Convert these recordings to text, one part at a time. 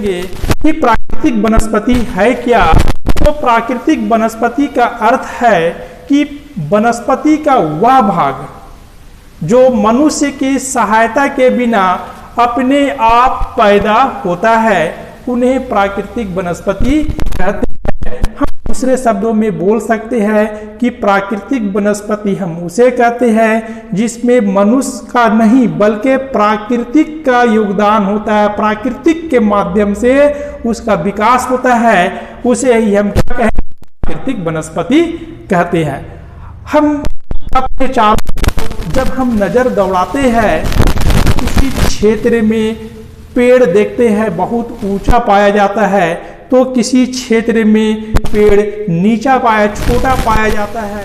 देखेंगे कि प्राकृतिक वनस्पति है क्या। तो प्राकृतिक वनस्पति का अर्थ है कि वनस्पति का वह भाग जो मनुष्य की सहायता के बिना अपने आप पैदा होता है, उन्हें प्राकृतिक वनस्पति कहते हैं। हम दूसरे शब्दों में बोल सकते हैं कि प्राकृतिक वनस्पति हम उसे कहते हैं जिसमें मनुष्य का नहीं बल्कि प्राकृतिक का योगदान होता है, प्राकृतिक के माध्यम से उसका विकास होता है, उसे ही हम क्या कहते हैं, प्राकृतिक वनस्पति कहते हैं। हम अपने चारों जब हम नजर दौड़ाते हैं किसी क्षेत्र में पेड़ देखते हैं बहुत ऊंचा पाया जाता है, तो किसी क्षेत्र में पेड़ नीचा पाया छोटा पाया जाता है,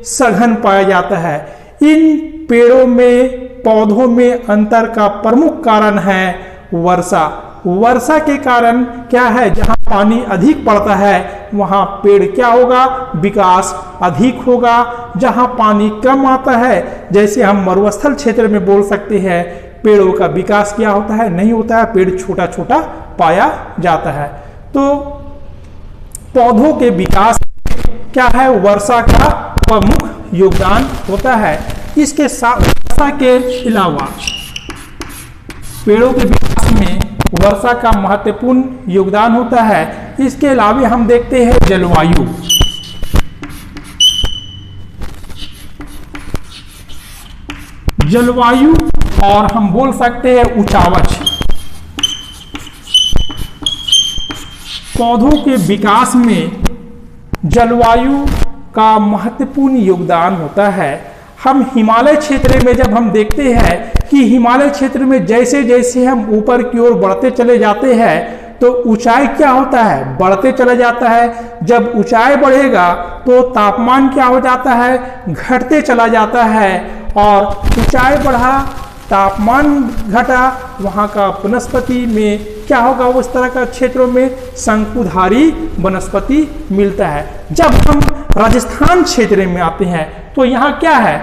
सघन पाया जाता है। इन पेड़ों में पौधों में अंतर का प्रमुख कारण है वर्षा। वर्षा के कारण क्या है, जहां पानी अधिक पड़ता है वहां पेड़ क्या होगा, विकास अधिक होगा। जहां पानी कम आता है, जैसे हम मरुस्थल क्षेत्र में बोल सकते हैं, पेड़ों का विकास क्या होता है, नहीं होता है, पेड़ छोटा छोटा पाया जाता है। तो पौधों के विकास क्या है, वर्षा का प्रमुख योगदान होता है। इसके साथ वर्षा के अलावा पेड़ों के विकास में वर्षा का महत्वपूर्ण योगदान होता है। इसके अलावा हम देखते हैं जलवायु। जलवायु और हम बोल सकते हैं उचावच। पौधों के विकास में जलवायु का महत्वपूर्ण योगदान होता है। हम हिमालय क्षेत्र में जब हम देखते हैं कि हिमालय क्षेत्र में जैसे जैसे हम ऊपर की ओर बढ़ते चले जाते हैं तो ऊंचाई क्या होता है, बढ़ते चला जाता है। जब ऊंचाई बढ़ेगा तो तापमान क्या हो जाता है, घटते चला जाता है। और ऊंचाई बढ़ा तापमान घटा, वहाँ का वनस्पति में क्या होगा, उस तरह का क्षेत्रों में शंकुधारी वनस्पति मिलता है। जब हम राजस्थान क्षेत्र में आते हैं तो यहाँ क्या है,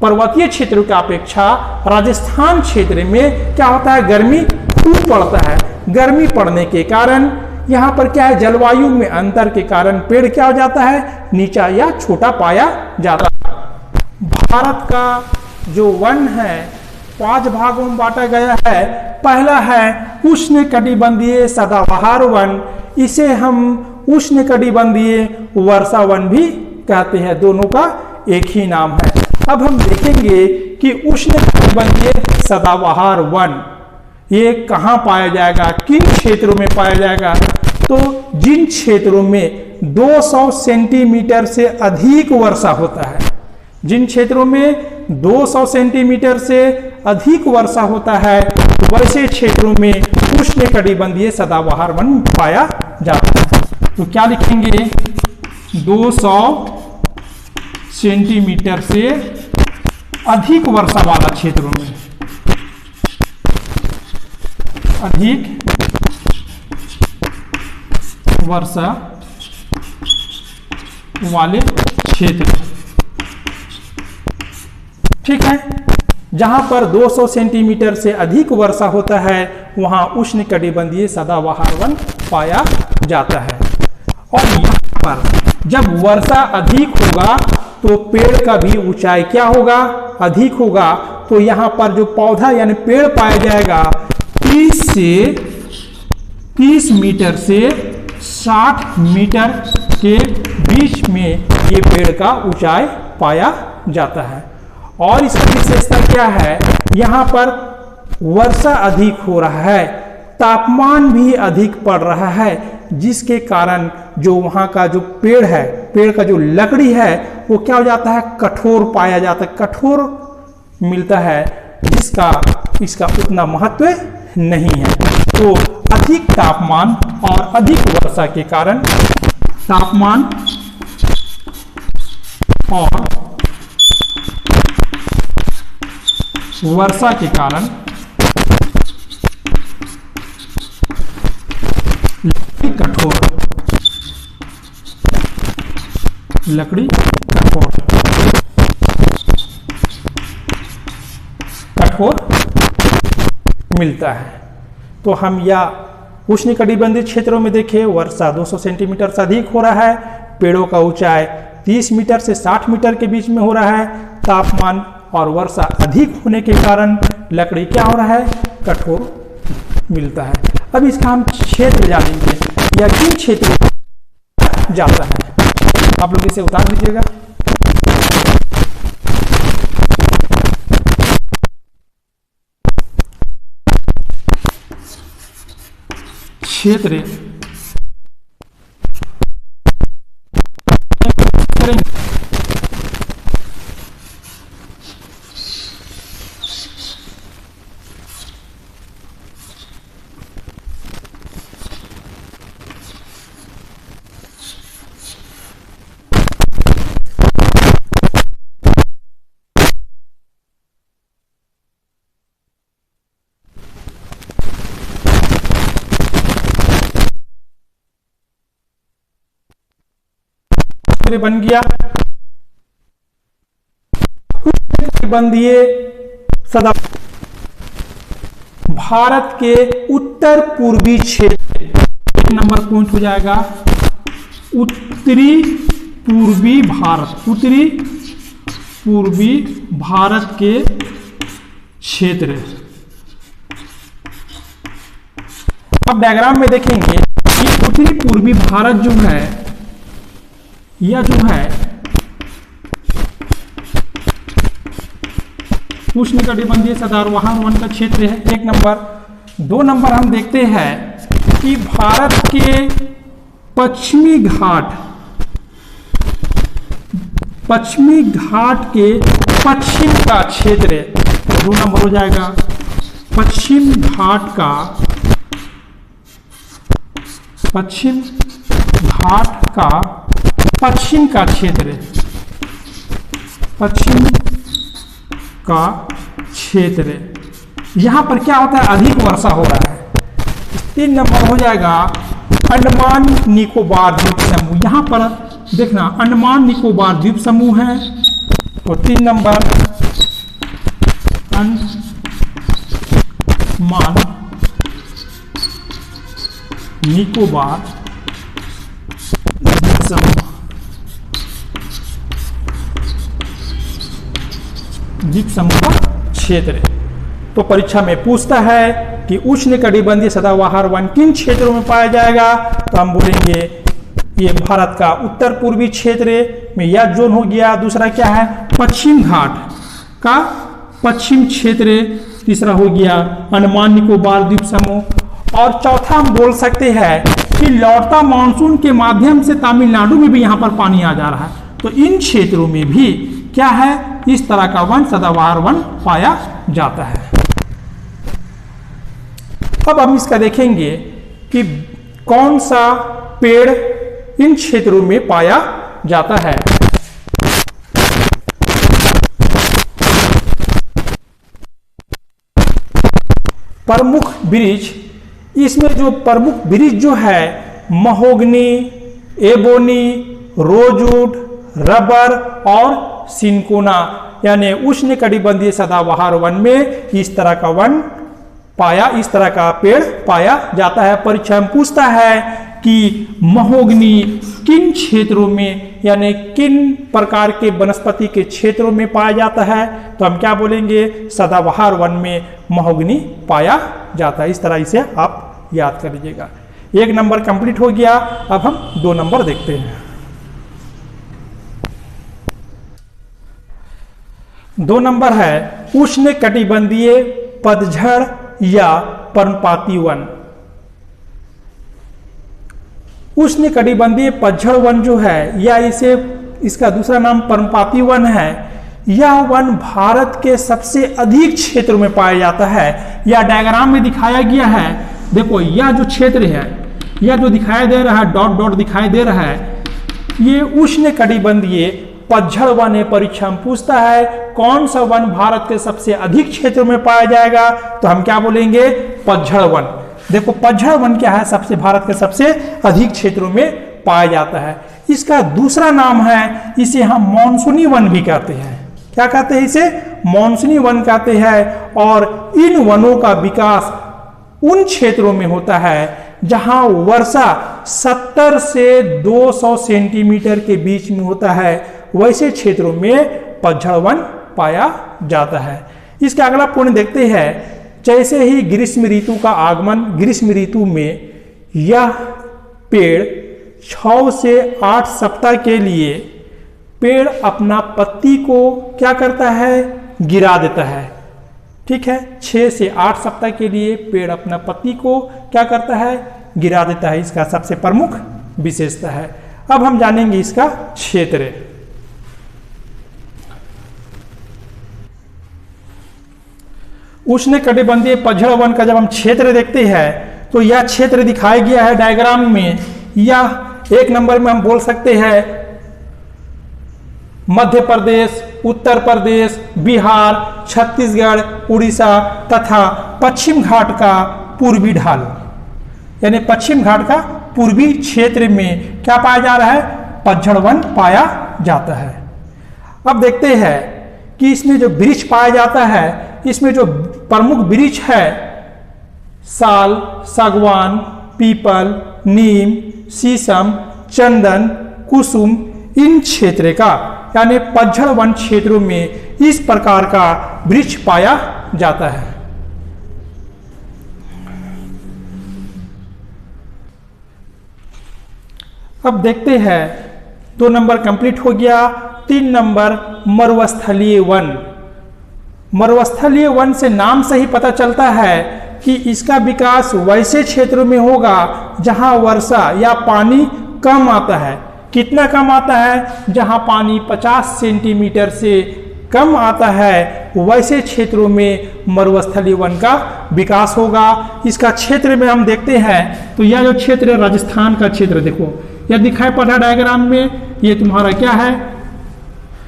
पर्वतीय क्षेत्रों की अपेक्षा राजस्थान क्षेत्र में क्या होता है, गर्मी खूब पड़ता है। गर्मी पड़ने के कारण यहाँ पर क्या है, जलवायु में अंतर के कारण पेड़ क्या हो जाता है, नीचा या छोटा पाया जाता है। भारत का जो वन है 5 भागों में बांटा गया है। पहला है उष्णकटिबंधीय सदाबहार वन, इसे हम उष्णकटिबंधीय वर्षा वन भी कहते हैं, दोनों का एक ही नाम है। अब हम देखेंगे कि उष्णकटिबंधीय सदाबहार वन ये कहाँ पाया जाएगा, किन क्षेत्रों में पाया जाएगा। तो जिन क्षेत्रों में 200 सेंटीमीटर से अधिक वर्षा होता है, जिन क्षेत्रों में 200 सेंटीमीटर से अधिक वर्षा होता है, वैसे क्षेत्रों में उष्णकटिबंधीय सदाबहार वन पाया जाता है। तो क्या लिखेंगे, 200 सेंटीमीटर से अधिक वर्षा वाला क्षेत्रों में, अधिक वर्षा वाले क्षेत्र, ठीक है। जहां पर 200 सेंटीमीटर से अधिक वर्षा होता है वहां उष्णकटिबंधीय सदाबहार वन पाया जाता है। और यहाँ पर जब वर्षा अधिक होगा तो पेड़ का भी ऊंचाई क्या होगा, अधिक होगा। तो यहाँ पर जो पौधा यानी पेड़ पाया जाएगा 30 मीटर से 60 मीटर के बीच में ये पेड़ का ऊंचाई पाया जाता है। और इसकी विशेषता क्या है, यहाँ पर वर्षा अधिक हो रहा है, तापमान भी अधिक पड़ रहा है, जिसके कारण जो वहाँ का जो पेड़ है, पेड़ का जो लकड़ी है वो क्या हो जाता है, कठोर पाया जाता है, कठोर मिलता है, जिसका इसका उतना महत्व नहीं है। तो अधिक तापमान और अधिक वर्षा के कारण तापमान और वर्षा के कारण लकड़ी कठोर मिलता है। तो हम या उष्णकटिबंधीय क्षेत्रों में देखें वर्षा 200 सेंटीमीटर से अधिक हो रहा है, पेड़ों का ऊंचाई 30 मीटर से 60 मीटर के बीच में हो रहा है, तापमान और वर्षा अधिक होने के कारण लकड़ी क्या हो रहा है, कठोर मिलता है। अब इसका हम क्षेत्र जानेंगे या किन क्षेत्र में जाता है। आप लोग इसे उतार दीजिएगा। क्षेत्र बन गया उष्णकटिबंधीय सदा भारत के उत्तर पूर्वी क्षेत्र, एक नंबर पॉइंट हो जाएगा उत्तरी पूर्वी भारत, उत्तरी पूर्वी भारत के क्षेत्र। अब डायग्राम में देखेंगे कि उत्तरी पूर्वी भारत जो है यह जो है उष्णकटिबंधीय सदाबहार वन का क्षेत्र है, एक नंबर। 2 नंबर हम देखते हैं कि भारत के पश्चिमी घाट के पश्चिम का क्षेत्र, 2 नंबर हो जाएगा पश्चिम घाट का, पश्चिम घाट का पश्चिम का क्षेत्र, पश्चिम का क्षेत्र, यहां पर क्या होता है, अधिक वर्षा हो रहा है। 3 नंबर हो जाएगा अंडमान निकोबार द्वीप समूह, यहां पर देखना अंडमान निकोबार द्वीप समूह है, तो 3 नंबर अंडमान निकोबार द्वीप समूह, द्वीप समूह का क्षेत्र। तो परीक्षा में पूछता है कि उष्णकटिबंधीय सदाबहार वन किन क्षेत्रों में पाया जाएगा, तो हम बोलेंगे ये भारत का उत्तर पूर्वी क्षेत्र में यह जोन हो गया। दूसरा क्या है, पश्चिम घाट का पश्चिम क्षेत्र। तीसरा हो गया अंडमान निकोबार द्वीप समूह। और चौथा हम बोल सकते हैं कि लौटता मानसून के माध्यम से तमिलनाडु में भी यहाँ पर पानी आ जा रहा है, तो इन क्षेत्रों में भी क्या है, इस तरह का वन सदाबहार वन पाया जाता है। अब हम इसका देखेंगे कि कौन सा पेड़ इन क्षेत्रों में पाया जाता है। प्रमुख वृक्ष, इसमें जो प्रमुख वृक्ष जो है महोगनी, एबोनी, रोजवुड, रबर और सिनकोना, यानी उष्णकटिबंधीय सदाबहार वन में इस तरह का वन पाया, इस तरह का पेड़ पाया जाता है। परीक्षा में पूछता है कि महोगनी किन क्षेत्रों में, यानी किन प्रकार के वनस्पति के क्षेत्रों में पाया जाता है, तो हम क्या बोलेंगे, सदाबहार वन में महोगनी पाया जाता है। इस तरह इसे आप याद कर लीजिएगा। 1 नंबर कंप्लीट हो गया। अब हम 2 नंबर देखते हैं। 2 नंबर है उष्णकटिबंधीय पतझड़ या पर्णपाती वन। उष्णकटिबंधीय पतझड़ वन जो है या इसे इसका दूसरा नाम पर्णपाती वन है, यह वन भारत के सबसे अधिक क्षेत्र में पाया जाता है। यह डायग्राम में दिखाया गया है। देखो यह जो क्षेत्र है, यह जो दिखाई दे रहा है, डॉट डॉट दिखाई दे रहा है, ये उष्णकटिबंधीय पतझड़ वन है। परीक्षा में पूछता है कौन सा वन भारत के सबसे अधिक क्षेत्र में पाया जाएगा, तो हम क्या बोलेंगे, पतझड़ वन। देखो पतझड़ वन क्या है, सबसे भारत के सबसे अधिक क्षेत्रों में पाया जाता है। इसका दूसरा नाम है, इसे हम मानसूनी वन भी कहते हैं। क्या कहते हैं इसे, मानसूनी वन कहते हैं। और इन वनों का विकास उन क्षेत्रों में होता है जहां वर्षा 70 से 200 सेंटीमीटर के बीच में होता है, वैसे क्षेत्रों में पतझड़ वन पाया जाता है। इसका अगला पॉइंट देखते हैं। जैसे ही ग्रीष्म ऋतु का आगमन, ग्रीष्म ऋतु में यह पेड़ 6 से 8 सप्ताह के लिए पेड़ अपना पत्ती को क्या करता है, गिरा देता है। ठीक है, 6 से 8 सप्ताह के लिए पेड़ अपना पत्ती को क्या करता है, गिरा देता है। इसका सबसे प्रमुख विशेषता है। अब हम जानेंगे इसका क्षेत्र। उष्णकटिबंधीय पतझड़ वन का जब हम क्षेत्र देखते हैं तो यह क्षेत्र दिखाया गया है डायग्राम में। यह एक नंबर में हम बोल सकते हैं मध्य प्रदेश, उत्तर प्रदेश, बिहार, छत्तीसगढ़, उड़ीसा तथा पश्चिम घाट का पूर्वी ढाल, यानी पश्चिम घाट का पूर्वी क्षेत्र में क्या पाया जा रहा है, पतझड़ वन पाया जाता है। अब देखते हैं कि इसमें जो वृक्ष पाया जाता है, इसमें जो प्रमुख वृक्ष है साल, सागवान, पीपल, नीम, शीशम, चंदन, कुसुम, इन क्षेत्र का यानी पतझड़ वन क्षेत्रों में इस प्रकार का वृक्ष पाया जाता है। अब देखते हैं 2 नंबर कंप्लीट हो गया। 3 नंबर मरुस्थलीय वन। मरुस्थलीय वन से नाम से ही पता चलता है कि इसका विकास वैसे क्षेत्रों में होगा जहां वर्षा या पानी कम आता है। कितना कम आता है, जहां पानी 50 सेंटीमीटर से कम आता है, वैसे क्षेत्रों में मरुस्थलीय वन का विकास होगा। इसका क्षेत्र में हम देखते हैं तो यह जो क्षेत्र है राजस्थान का क्षेत्र, देखो यह दिखाई पड़ रहा डायग्राम में, ये तुम्हारा क्या है,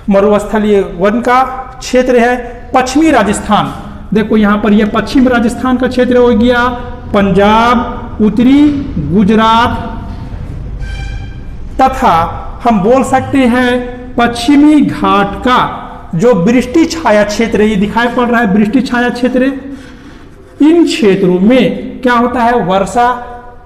मरुस्थलीय वन का क्षेत्र है। पश्चिमी राजस्थान, देखो यहाँ पर यह पश्चिम राजस्थान का क्षेत्र हो गया, पंजाब, उत्तरी गुजरात तथा हम बोल सकते हैं पश्चिमी घाट का जो वृष्टि छाया क्षेत्र, ये दिखाई पड़ रहा है वृष्टि छाया क्षेत्र। इन क्षेत्रों में क्या होता है, वर्षा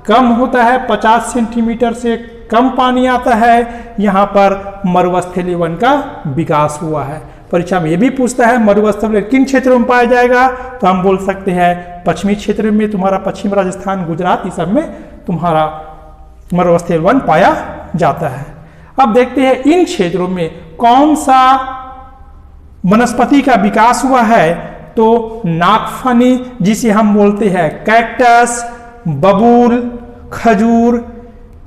कम होता है, 50 सेंटीमीटर से कम पानी आता है। यहाँ पर मरुस्थलीय वन का विकास हुआ है। परीक्षा में यह भी पूछता है मरुस्थलीय किन क्षेत्रों में पाया जाएगा, तो हम बोल सकते हैं पश्चिमी क्षेत्र में, तुम्हारा पश्चिम राजस्थान, गुजरात, इस सब में तुम्हारा मरुस्थलीय वन पाया जाता है। अब देखते हैं इन क्षेत्रों में कौन सा वनस्पति का विकास हुआ है, तो नागफनी जिसे हम बोलते हैं कैक्टस, बबूल, खजूर,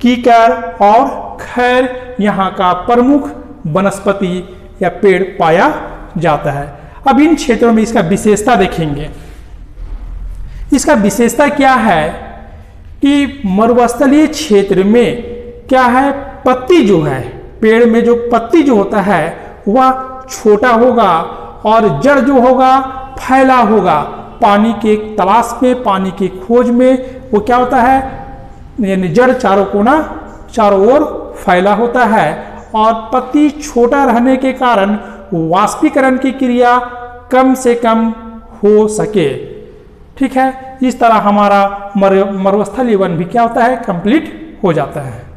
कीकर और खैर यहाँ का प्रमुख वनस्पति या पेड़ पाया जाता है। अब इन क्षेत्रों में इसका विशेषता देखेंगे। इसका विशेषता क्या है कि मरुस्थलीय क्षेत्र में क्या है, पत्ती जो है, पेड़ में जो पत्ती जो होता है वह छोटा होगा और जड़ जो होगा फैला होगा। पानी के तलाश में, पानी की खोज में वो क्या होता है, यानी जड़ चारों कोना चारों ओर फैला होता है और पत्ती छोटा रहने के कारण वाष्पीकरण की क्रिया कम से कम हो सके। ठीक है, इस तरह हमारा मरुस्थलीय वन भी क्या होता है, कंप्लीट हो जाता है।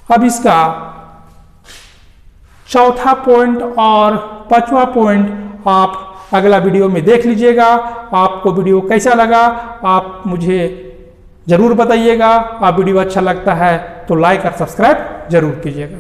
अब इसका चौथा पॉइंट और 5वां पॉइंट आप अगला वीडियो में देख लीजिएगा। आपको वीडियो कैसा लगा आप मुझे जरूर बताइएगा। आप वीडियो अच्छा लगता है तो लाइक और सब्सक्राइब जरूर कीजिएगा।